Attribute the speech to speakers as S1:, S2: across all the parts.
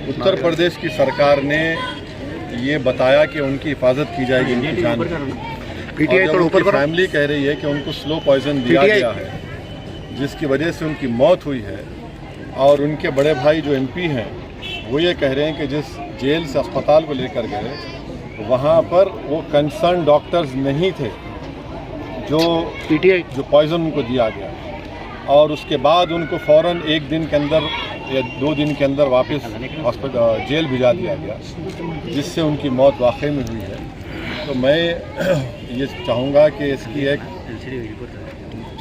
S1: उत्तर प्रदेश की सरकार ने ये बताया कि उनकी हिफाजत की जाएगी उनकी जान की। और जब उनकी फैमिली कह रही है कि उनको स्लो पॉइजन दिया गया है जिसकी वजह से उनकी मौत हुई है, और उनके बड़े भाई जो एमपी हैं वो ये कह रहे हैं कि जिस जेल से अस्पताल को लेकर गए वहाँ पर वो कंसर्न डॉक्टर्स नहीं थे जो पॉइजन उनको दिया गया, और उसके बाद उनको फ़ौरन एक दिन के अंदर या 2 दिन के अंदर वापस हॉस्पिटल जेल भिजा दिया गया, जिससे उनकी मौत वाकई में हुई है। तो मैं ये चाहूँगा कि इसकी एक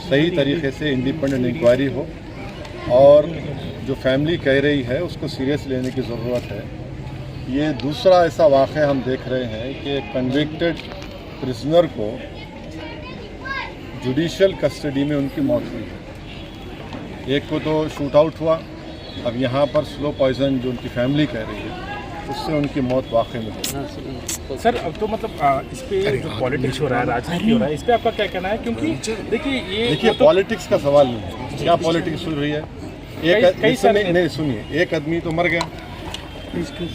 S1: सही तरीके से इंडिपेंडेंट इंक्वायरी हो, और जो फैमिली कह रही है उसको सीरियस लेने की ज़रूरत है। ये दूसरा ऐसा वाक़या हम देख रहे हैं कि कन्विक्टेड प्रिजनर को जुडिशियल कस्टडी में उनकी मौत हुई है। एक को तो शूट आउट हुआ, अब यहाँ पर स्लो पॉइजन जो उनकी फैमिली कह रही है उससे उनकी मौत वाकई में हुई।
S2: सर अब तो मतलब इस पे जो पॉलिटिक्स हो रहा है, राजनीति हो रहा है, इस पे आपका क्या कहना है? क्योंकि देखिए
S1: पॉलिटिक्स का सवाल नहीं है, क्या पॉलिटिक्स हो रही है। नहीं सुनिए, एक आदमी तो मर गया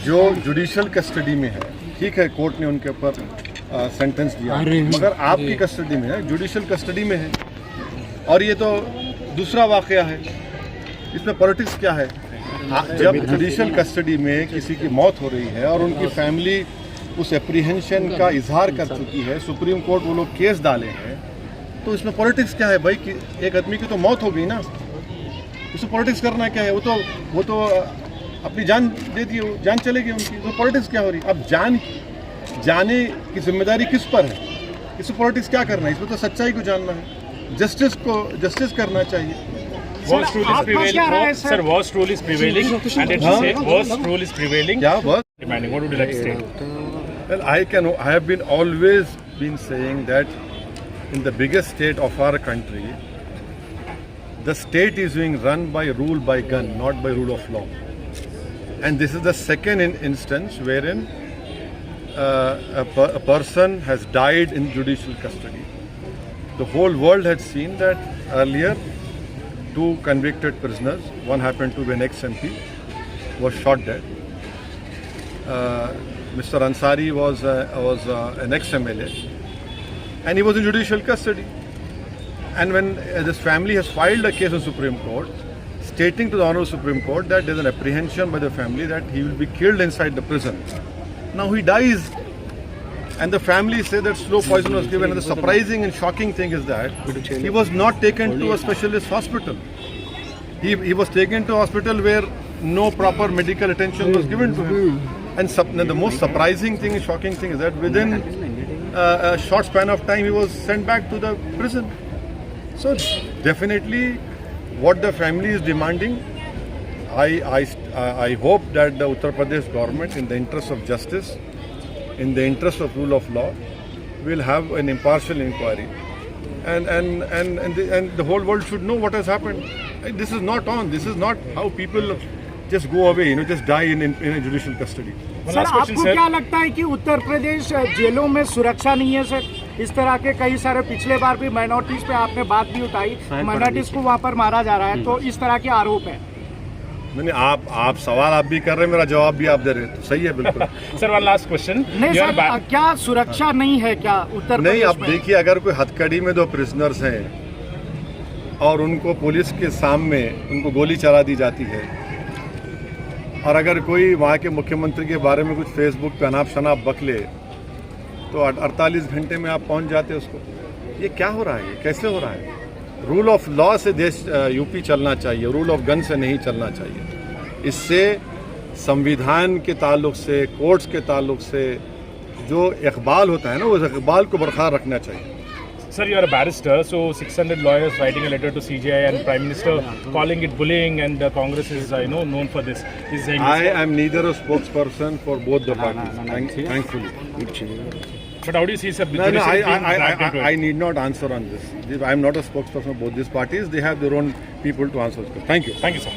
S1: जो जुडिशियल कस्टडी में है, ठीक है, कोर्ट ने उनके ऊपर सेंटेंस दिया, मगर आपकी कस्टडी में है, जुडिशियल कस्टडी में है, और ये तो दूसरा वाकया है। इसमें पॉलिटिक्स क्या है? जब जुडिशियल कस्टडी में किसी की मौत हो रही है और उनकी फैमिली उस एप्रीहेंशन का इजहार कर चुकी है, सुप्रीम कोर्ट वो लोग केस डाले हैं, तो इसमें पॉलिटिक्स क्या है भाई? कि एक आदमी की तो मौत हो गई ना, उसमें पॉलिटिक्स करना क्या है? वो तो अपनी जान दे दी, जान चलेगी उनकी, तो पॉलिटिक्स क्या हो रही? अब जाने की जिम्मेदारी किस पर है? इसमें पॉलिटिक्स क्या करना है? इसमें तो सच्चाई को जानना है, जस्टिस करना चाहिए।
S2: Worst rule is prevailing. Sir, worst rule is prevailing, and it's say worst rule is prevailing.
S1: Yeah, what?
S2: Demanding. What would you like to state?
S1: Well, I have always been saying that in the biggest state of our country, the state is being run by rule by gun, not by rule of law. And this is the second instance wherein a person has died in judicial custody. The whole world had seen that earlier. 2 convicted prisoners, one happened to be an ex-MP, was shot dead. Mr. Ansari was an ex-MLA, and he was in judicial custody. And when this family has filed a case in Supreme Court, stating to the Honorable Supreme Court that there is an apprehension by the family that he will be killed inside the prison. Now he dies, and the family say that slow poison was given. And the surprising and shocking thing is that he was not taken to a specialist hospital. He was taken to a hospital where no proper medical attention was given to him. And the most surprising thing and shocking thing is that within a short span of time he was sent back to the prison. So definitely what the family is demanding, I hope that the Uttar Pradesh government, in the interest of justice, in the interest of rule of law, will have an impartial inquiry, and the whole world should know what has happened. This is not on. This is not how people just go away, just die in a judicial custody.
S3: Sir आपको क्या लगता है कि उत्तर प्रदेश जेलों में सुरक्षा नहीं है? सर इस तरह के कई सारे पिछले बार भी माइनॉरिटीज पे आपने बात भी उठाई, माइनॉरिटीज को वहाँ पर मारा जा रहा है, तो इस तरह के आरोप है।
S1: नहीं, आप सवाल आप भी कर रहे हैं, मेरा जवाब भी आप दे रहे हैं, तो सही है बिल्कुल।
S2: Sir one last question.
S3: नहीं सर, क्या सुरक्षा नहीं है क्या उत्तर प्रदेश
S1: नहीं, अब देखिए, अगर कोई हथकड़ी में 2 प्रिजनर्स हैं और उनको पुलिस के सामने उनको गोली चला दी जाती है, और अगर कोई वहाँ के मुख्यमंत्री के बारे में कुछ फेसबुक पे अनाप शनाप बकले, तो 48 घंटे में आप पहुँच जाते उसको। ये क्या हो रहा है? ये कैसे हो रहा है? रूल ऑफ लॉ से देश यूपी चलना चाहिए, रूल ऑफ गन से नहीं चलना चाहिए। इससे संविधान के ताल्लुक से, कोर्ट्स के ताल्लुक से जो इकबाल होता है ना, उस इकबाल को बरकरार रखना चाहिए।
S2: Sir, you are a barrister, so 600 lawyers writing a letter to CJI and Prime Minister calling it bullying, and Congress is known for this.
S1: I am neither a spokesperson for both the parties, thankfully.
S2: But how do you see, sir?
S1: No, I need not answer on this. I am not a spokesperson for both these parties. They have their own people to answer. Thank you.
S2: Thank you, sir.